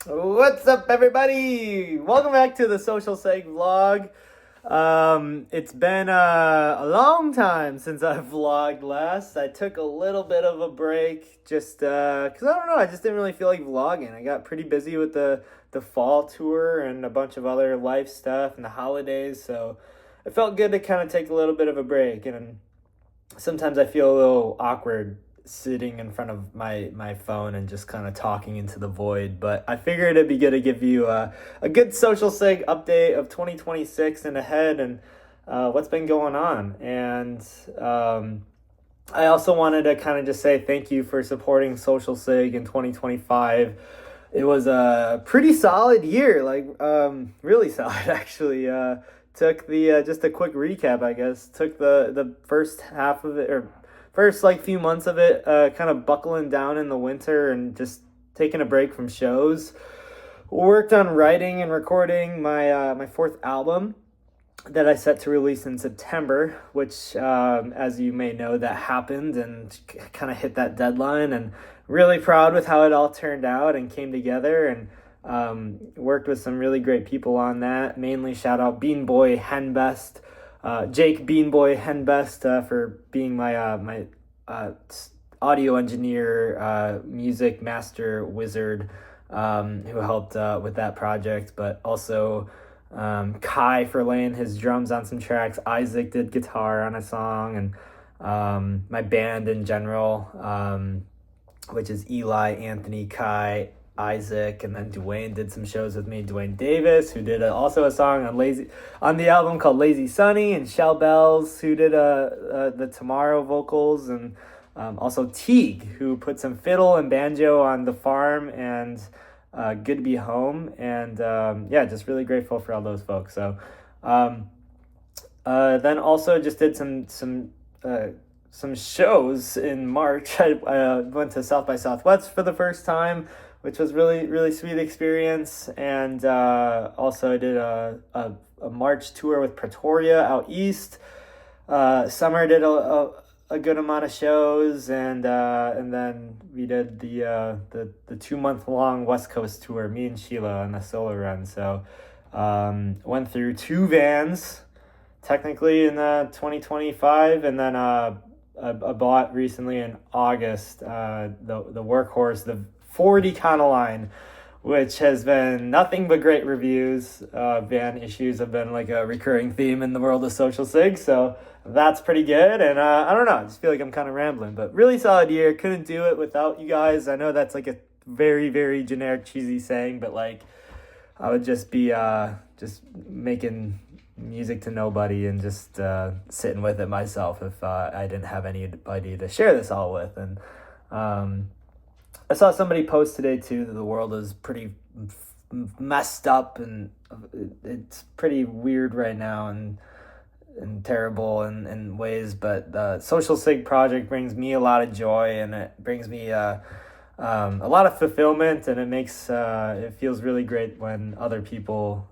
What's up, everybody? Welcome back to the Social Seg vlog. It's been a long time since I vlogged last. I took a little bit of a break just because I don't know, I just didn't really feel like vlogging. I got pretty busy with the fall tour and a bunch of other life stuff and the holidays, so it felt good to kind of take a little bit of a break. And sometimes I feel a little awkward sitting in front of my phone and just kind of talking into the void. But I figured it'd be good to give you a good social seg update of 2026 and ahead and what's been going on. And I also wanted to kind of just say thank you for supporting Social Sig in 2025. It was a pretty solid year, really solid actually. Took the just a quick recap, I guess. Took the first half of it, or first few months of it, kind of buckling down in the winter and just taking a break from shows. Worked on writing and recording my fourth album that I set to release in September, which, as you may know, that happened and kind of hit that deadline. And really proud with how it all turned out and came together. And worked with some really great people on that. Mainly shout out Beanboy Henbest, Jake Beanboy Henbest, for being my audio engineer, music master wizard, who helped with that project. But also Kai for laying his drums on some tracks. Isaac did guitar on a song, and my band in general, which is Eli, Anthony, Kai, Isaac, and then Dwayne did some shows with me. Dwayne Davis, who did also a song on the album called Lazy Sunny, and Shell Bells, who did the Tomorrow vocals, and also Teague, who put some fiddle and banjo on The Farm and Good to Be Home. And yeah, just really grateful for all those folks. So then also just did some shows in March. I went to South by Southwest for the first time, which was really sweet experience. And also I did a March tour with Pretoria out east. Summer did a good amount of shows, and then we did the 2 month long West Coast tour, me and Sheila, on the solo run. So went through two vans technically in 2025, and then I bought recently in August the Workhorse, the 40 Econoline, which has been nothing but great reviews. Van issues have been like a recurring theme in the world of Social Sig, so that's pretty good. And I don't know, I just feel like I'm kind of rambling, but really solid year. Couldn't do it without you guys. I know that's like a very generic, cheesy saying, but like I would just be just making music to nobody and just sitting with it myself if I didn't have anybody to share this all with. And I saw somebody post today too that the world is pretty messed up, and it's pretty weird right now and terrible in ways. But the Social Sig project brings me a lot of joy, and it brings me a lot of fulfillment, and it feels really great when other people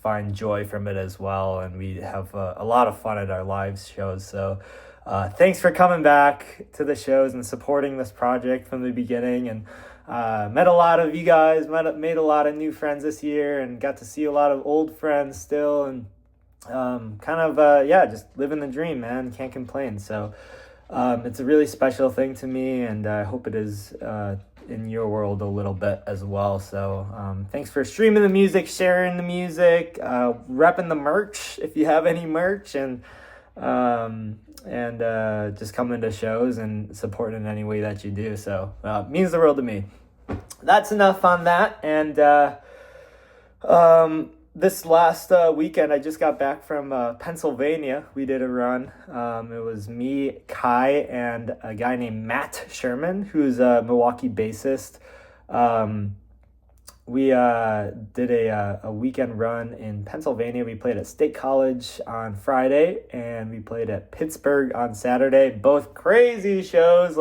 find joy from it as well, and we have a lot of fun at our live shows. So thanks for coming back to the shows and supporting this project from the beginning. And met a lot of you guys, made a lot of new friends this year, and got to see a lot of old friends still, and just living the dream, man. Can't complain. So it's a really special thing to me, and I hope it is in your world a little bit as well. So thanks for streaming the music, sharing the music, repping the merch if you have any merch, and just coming to shows and supporting in any way that you do. So it means the world to me. That's enough on that. And this last weekend, I just got back from Pennsylvania. We did a run. It was me, Kai, and a guy named Matt Sherman, who's a Milwaukee bassist. We did a weekend run in Pennsylvania. We played at State College on Friday, and we played at Pittsburgh on Saturday. Both crazy shows.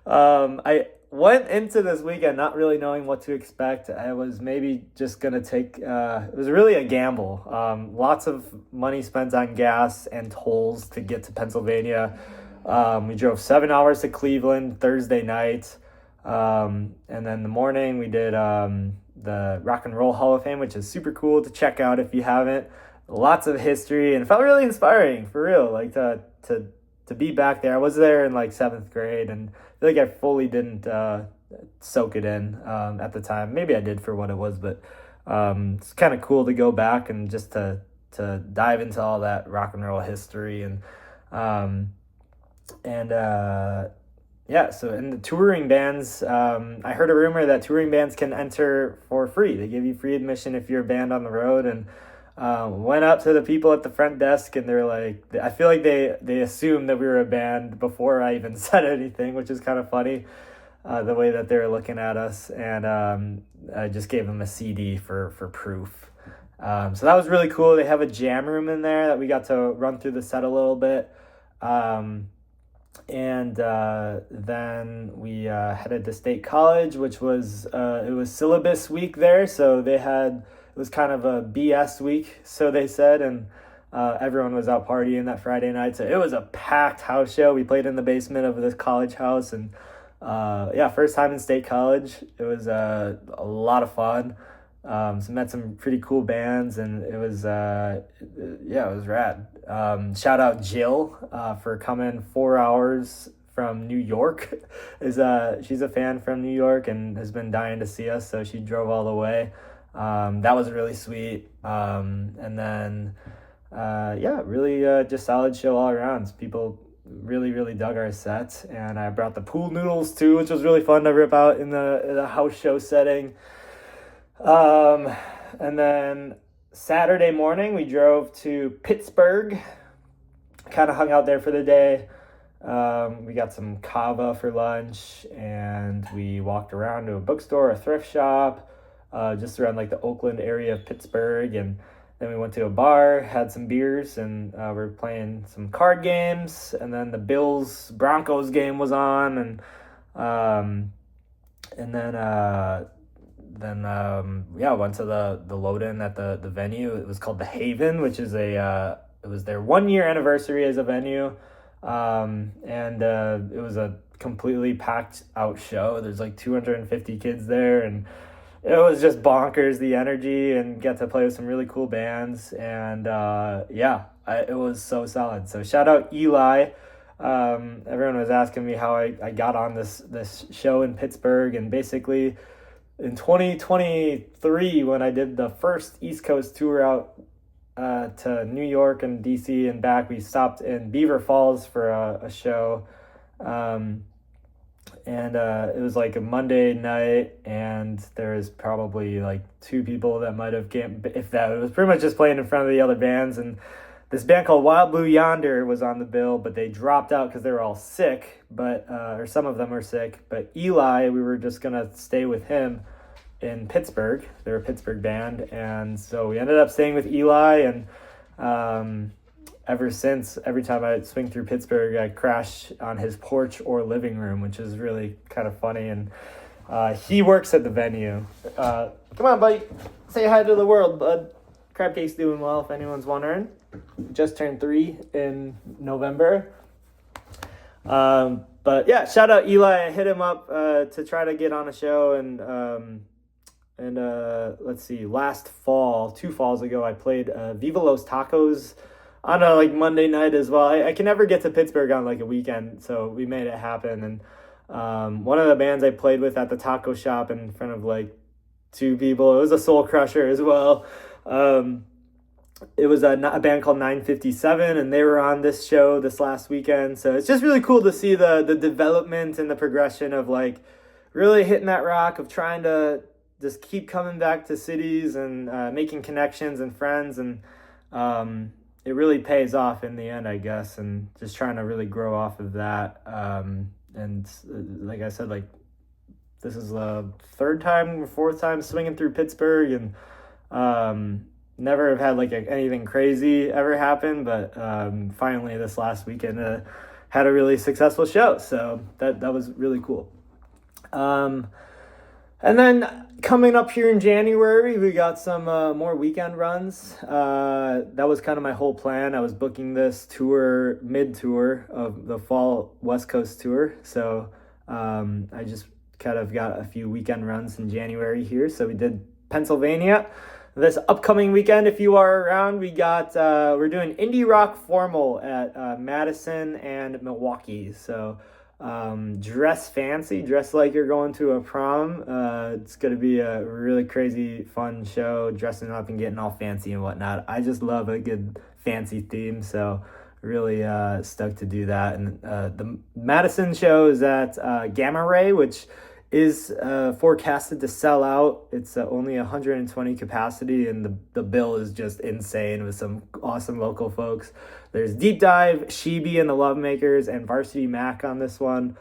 I went into this weekend not really knowing what to expect. I was maybe just going to take, it was really a gamble. Lots of money spent on gas and tolls to get to Pennsylvania. We drove 7 hours to Cleveland Thursday night. And then the morning we did the Rock and Roll Hall of Fame, which is super cool to check out if you haven't. Lots of history, and it felt really inspiring, for real, like to be back there. I was there in like 7th grade, and I feel like I fully didn't soak it in at the time. Maybe I did for what it was, but it's kind of cool to go back and just to dive into all that rock and roll history. Yeah, so in the touring bands, I heard a rumor that touring bands can enter for free. They give you free admission if you're a band on the road, and went up to the people at the front desk, and they're like, I feel like they assumed that we were a band before I even said anything, which is kind of funny, the way that they were looking at us. And I just gave them a CD for proof. So that was really cool. They have a jam room in there that we got to run through the set a little bit. And then we headed to State College, which was it was syllabus week there, so it was kind of a BS week, so they said, and everyone was out partying that Friday night, so it was a packed house show. We played in the basement of this college house, and first time in State College. It was a lot of fun. So met some pretty cool bands, and it was it was rad. Shout out Jill for coming 4 hours from New York. She's a fan from New York and has been dying to see us, so she drove all the way. That was really sweet. And then really just solid show all around. People really dug our set, and I brought the pool noodles too, which was really fun to rip out in the house show setting. And then Saturday morning we drove to Pittsburgh, kind of hung out there for the day. We got some kava for lunch, and we walked around to a bookstore, a thrift shop, just around like the Oakland area of Pittsburgh. And then we went to a bar, had some beers, and we were playing some card games. And then the Bills-Broncos game was on, and went to the load-in at the venue. It was called The Haven, which is it was their 1-year anniversary as a venue. It was a completely packed out show. There's like 250 kids there, and it was just bonkers, the energy, and get to play with some really cool bands. And it was so solid. So shout out Eli. Everyone was asking me how I got on this show in Pittsburgh, and basically in 2023, when I did the first East Coast tour out to New York and DC and back, we stopped in Beaver Falls for a show. It was like a Monday night, and there was probably like 2 people that might have came, if that. It was pretty much just playing in front of the other bands, and this band called Wild Blue Yonder was on the bill, but they dropped out because they were all sick, or some of them were sick. But Eli, we were just going to stay with him in Pittsburgh. They're a Pittsburgh band, and so we ended up staying with Eli, and ever since, every time I swing through Pittsburgh, I crash on his porch or living room, which is really kind of funny. And he works at the venue. Come on, buddy. Say hi to the world, bud. Crabcake's doing well, if anyone's wondering. Just turned 3 in November. But yeah, shout out Eli. I hit him up to try to get on a show, and let's see, last fall, 2 falls ago, I played Viva Los Tacos on a like Monday night as well. I can never get to Pittsburgh on like a weekend, so we made it happen. And one of the bands I played with at the taco shop in front of like 2 people, it was a Soul Crusher as well. It was a band called 957, and they were on this show this last weekend. So it's just really cool to see the development and the progression of like really hitting that rock, of trying to just keep coming back to cities and making connections and friends. And it really pays off in the end, I guess, and just trying to really grow off of that. And like I said, like this is the 3rd time or 4th time swinging through Pittsburgh, and never have had like anything crazy ever happen, but finally this last weekend had a really successful show, so that was really cool. And then coming up here in January, we got some more weekend runs. That was kind of my whole plan. I was booking this tour, mid-tour of the fall West Coast tour. So I just kind of got a few weekend runs in January here. So we did Pennsylvania. This upcoming weekend, if you are around, we're doing indie rock formal at Madison and Milwaukee. So dress fancy, dress like you're going to a prom. It's gonna be a really crazy fun show, dressing up and getting all fancy and whatnot. I just love a good fancy theme, so really stoked to do that. And the Madison show is at Gamma Ray, which is forecasted to sell out. It's only 120 capacity, and the bill is just insane with some awesome local folks. There's Deep Dive, Sheeby and the Lovemakers, and Varsity Mac on this one.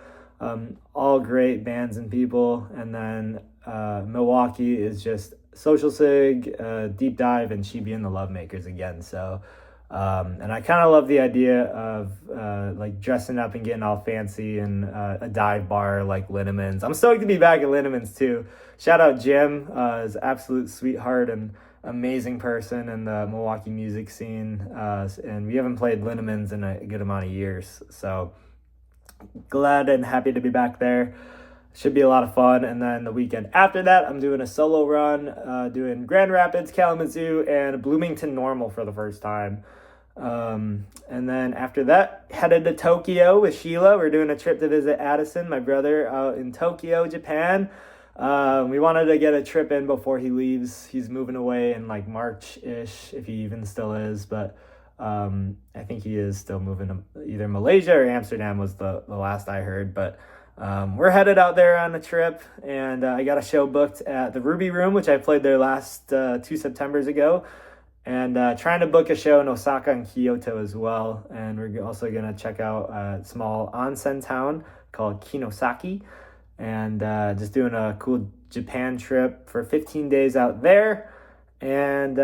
All great bands and people. And then Milwaukee is just Social Sig, Deep Dive, and Sheeby and the Lovemakers again. So and I kind of love the idea of like dressing up and getting all fancy and a dive bar like Linneman's. I'm stoked to be back at Linneman's too. Shout out Jim, is an absolute sweetheart and amazing person in the Milwaukee music scene. And we haven't played Linneman's in a good amount of years. So glad and happy to be back there. Should be a lot of fun. And then the weekend after that, I'm doing a solo run, doing Grand Rapids, Kalamazoo, and Bloomington Normal for the first time. And then after that, headed to Tokyo with Sheila. We're doing a trip to visit Addison, my brother, out in Tokyo, Japan. We wanted to get a trip in before he leaves. He's moving away in like March-ish, if he even still is. But I think he is still moving to either Malaysia or Amsterdam was the last I heard. But we're headed out there on a trip, and I got a show booked at the Ruby Room, which I played there last 2 Septembers ago, and trying to book a show in Osaka and Kyoto as well. And we're also going to check out a small onsen town called Kinosaki, and just doing a cool Japan trip for 15 days out there. And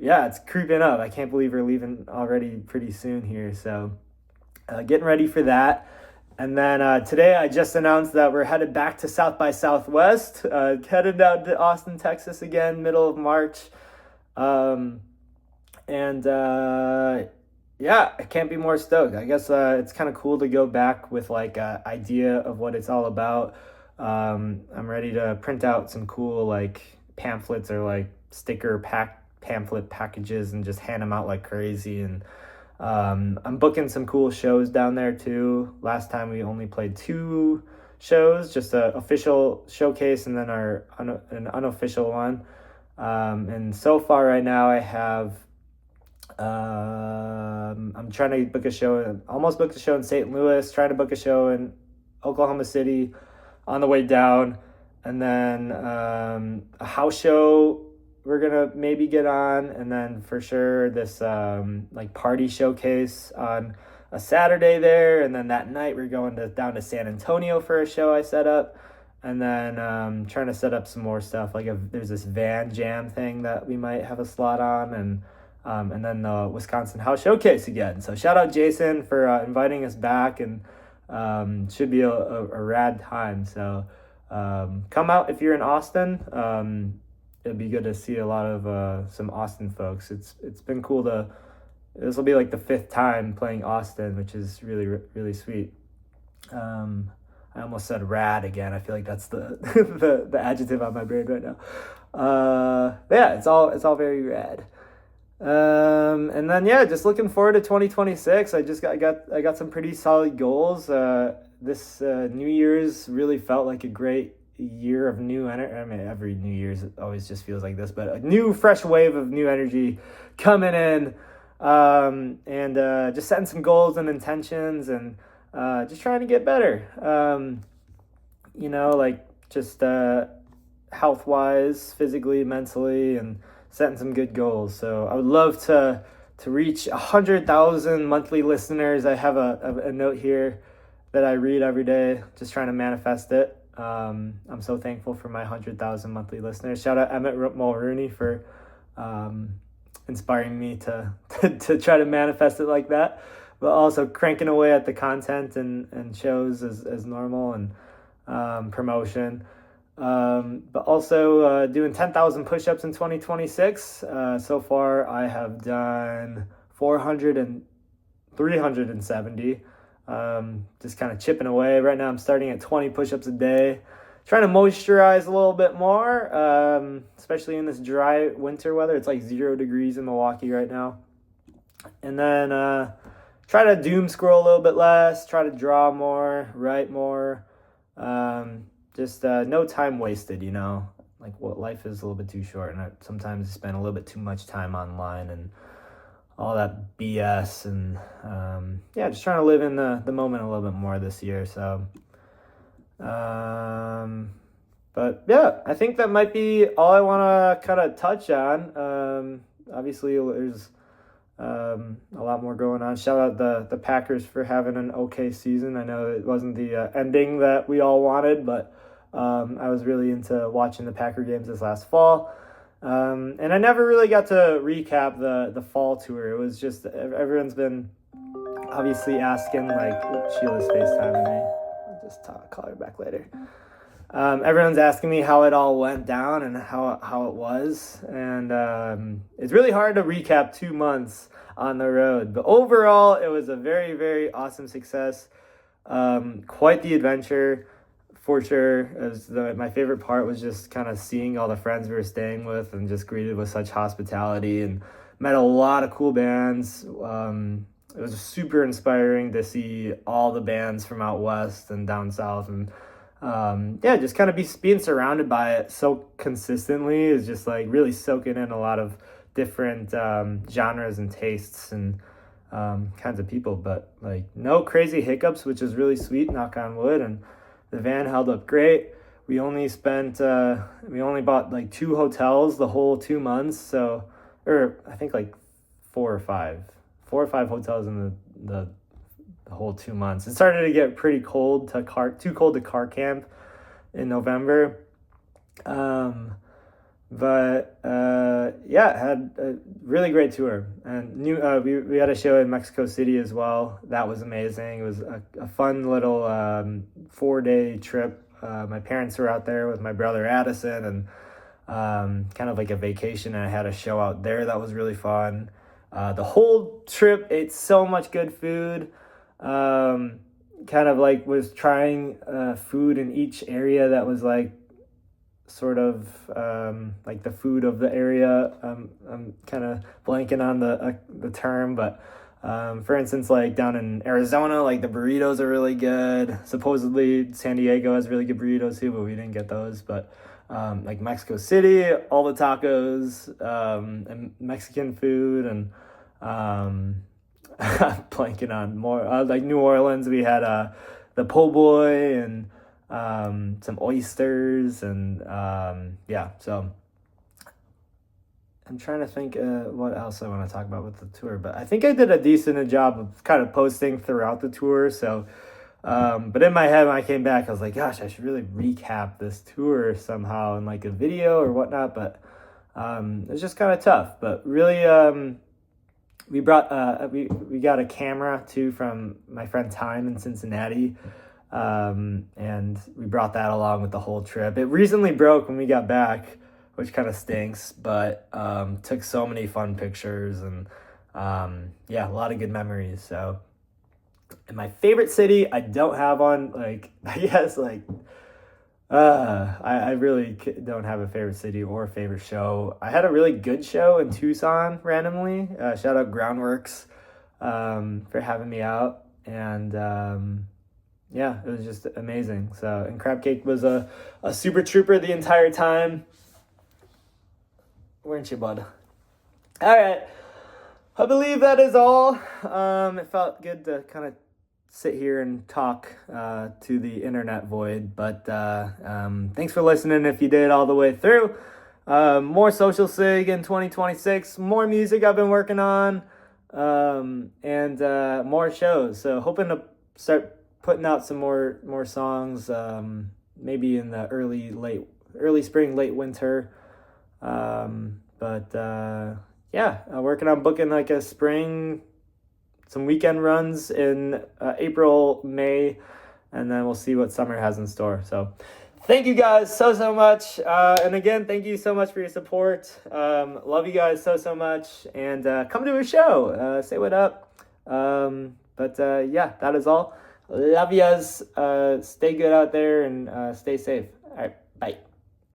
yeah, it's creeping up. I can't believe we're leaving already pretty soon here, so getting ready for that. And then today I just announced that we're headed back to South by Southwest, headed down to Austin, Texas again, middle of March. Yeah, I can't be more stoked. I guess it's kind of cool to go back with like an idea of what it's all about. I'm ready to print out some cool like pamphlets or like pamphlet packages and just hand them out like crazy. And I'm booking some cool shows down there too. Last time we only played 2 shows, just an official showcase and then an unofficial one. And so far right now I have, I'm trying to book a show, almost booked a show in St. Louis, trying to book a show in Oklahoma City on the way down. And then a house show we're gonna maybe get on, and then for sure this like party showcase on a Saturday there, and then that night we're going down to San Antonio for a show I set up, and then trying to set up some more stuff like there's this van jam thing that we might have a slot on, and then the Wisconsin House Showcase again. So shout out Jason for inviting us back, and should be a rad time. So come out if you're in Austin. It'd be good to see a lot of some Austin folks. It's been cool this will be like the 5th time playing Austin, which is really, really sweet. I almost said rad again. I feel like that's the the adjective on my brain right now. Yeah, it's all very rad. And then yeah, just looking forward to 2026. I got some pretty solid goals. This New Year's really felt like a great year of new energy. I mean, every New Year's always just feels like this, but a new fresh wave of new energy coming in, and just setting some goals and intentions, and just trying to get better. Like just health wise, physically, mentally, and setting some good goals. So I would love to reach 100,000 monthly listeners. I have a note here that I read every day, just trying to manifest it. I'm so thankful for my 100,000 monthly listeners. Shout out Emmett Mulrooney for inspiring me to try to manifest it like that, but also cranking away at the content and shows as normal, and promotion. But also doing 10,000 push-ups in 2026. So far I have done 400 and 370. Just kind of chipping away. Right now I'm starting at 20 push-ups a day, trying to moisturize a little bit more, especially in this dry winter weather. It's like 0 degrees in Milwaukee right now. And then try to doom scroll a little bit less, try to draw more, write more. Just no time wasted, you know. Like, what life is a little bit too short, and I sometimes spend a little bit too much time online and all that BS, and just trying to live in the moment a little bit more this year. So but yeah, I think that might be all I want to kind of touch on. Obviously there's a lot more going on. Shout out the Packers for having an okay season. I know it wasn't the ending that we all wanted, but I was really into watching the Packer games this last fall. And I never really got to recap the fall tour. It was just, everyone's been obviously asking, like, Sheila's FaceTiming me. I'll just call her back later. Everyone's asking me how it all went down and how it was. And it's really hard to recap 2 months on the road. But overall, it was a very, very awesome success. Quite the adventure. For sure, my favorite part was just kind of seeing all the friends we were staying with and just greeted with such hospitality, and met a lot of cool bands. It was super inspiring to see all the bands from out west and down south, and just kind of being surrounded by it so consistently is just like really soaking in a lot of different genres and tastes and kinds of people. But like, no crazy hiccups, which is really sweet, knock on wood. And the van held up great. We only bought like 2 hotels the whole 2 months. Or I think like 4 or 5 hotels in the whole 2 months. It started to get pretty cold too cold to car camp in November. Had a really great tour, and we had a show in Mexico City as well. That was amazing. It was a fun little 4-day trip. My parents were out there with my brother Addison, and kind of like a vacation, and I had a show out there that was really fun. The whole trip ate so much good food. Kind of like was trying food in each area that was like sort of like the food of the area. I'm kind of blanking on the term, but for instance, like down in Arizona, like the burritos are really good. Supposedly San Diego has really good burritos too, but we didn't get those. But like Mexico City, all the tacos, and Mexican food, and blanking on more, like New Orleans, we had the po' boy and some oysters, and so I'm trying to think what else I want to talk about with the tour, but I think I did a decent job of kind of posting throughout the tour. So but in my head, when I came back, I was like, gosh, I should really recap this tour somehow in like a video or whatnot, but it's just kind of tough. But really, we brought we got a camera too from my friend Time in Cincinnati. And we brought that along with the whole trip. It recently broke when we got back, which kind of stinks, but took so many fun pictures, and a lot of good memories. So, and my favorite city, I don't have one. Like, I guess like I really don't have a favorite city or a favorite show. I had a really good show in Tucson randomly. Shout out Groundworks for having me out, and it was just amazing. So, and Crab Cake was a super trooper the entire time. Weren't you, bud? All right. I believe that is all. It felt good to kind of sit here and talk to the internet void. But thanks for listening if you did all the way through. More Social Sig in 2026. More music I've been working on. And more shows. So hoping to start putting out some more songs, maybe in the early spring, late winter. Working on booking like some weekend runs in April, May, and then we'll see what summer has in store. So thank you guys so much. And again, thank you so much for your support. Love you guys so much. And come to a show. Say what up. That is all. Love yous. Stay good out there, and stay safe. All right, bye.